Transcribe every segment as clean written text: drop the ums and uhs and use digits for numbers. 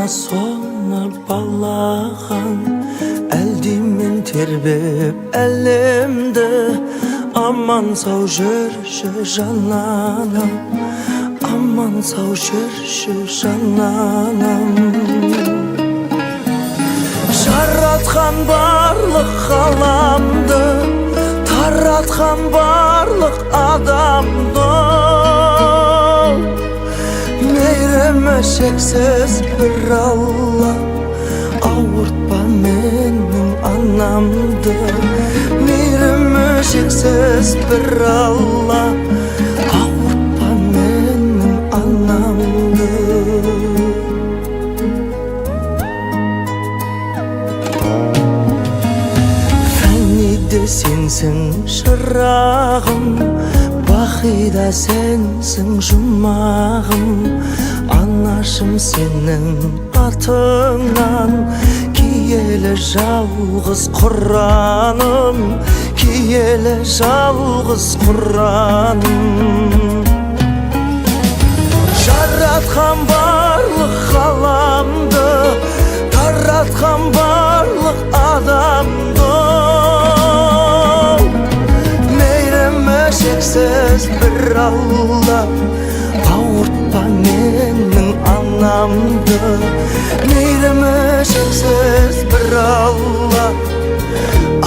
Ана соны балаған әлдимен тербеп әлемді, аман сау жүрші жананам, аман сау жүрші жананам. Жаратқан барлық ғаламды, таратқан барлық адамды, мейірімі шексіз бір Алла, ауыртпа менің анамды. Мейірімі шексіз бір Алла, ауыртпа менің анамды. Фәниде сенсің шырағым, бақида сенсің жұмағым. Анашым сенің атыңнан, киелі жалғыз Құраным, киелі жалғыз Құраным. Жаратқан барлық ғаламды, таратқан барлық адамды, мейірімі шексіз бір Алла, ауыртпа менің анамды. Мейірімі шексіз бір Алла,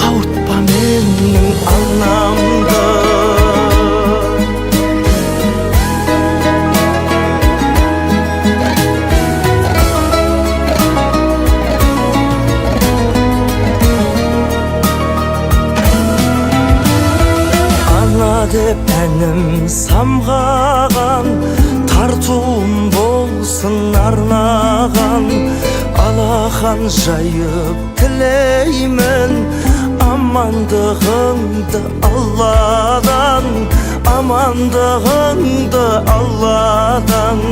ауыртпа менің анамды. Деп әнім самғаған, тартуым болсын арнаған. Алақан жайып тілеймін, амандығыңды Алладан, амандығыңды Алладан.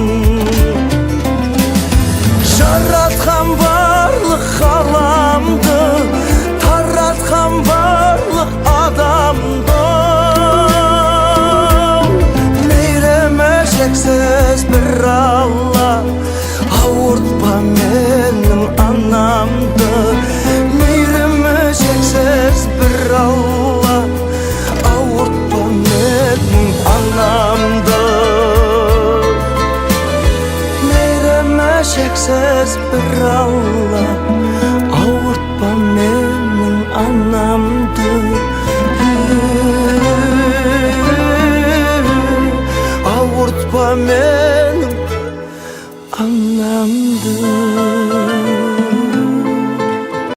Жаратқан барлық ғаламды, таратқан барлық адамды, шексіз бір Алла, ауыртпа менің анамды. Мейірімі шексіз бір Алла, ауыртпа менің анамды. Мейірімі шексіз бір Алла, ауыртпа менің анамды. Ауыртпа менің анамды.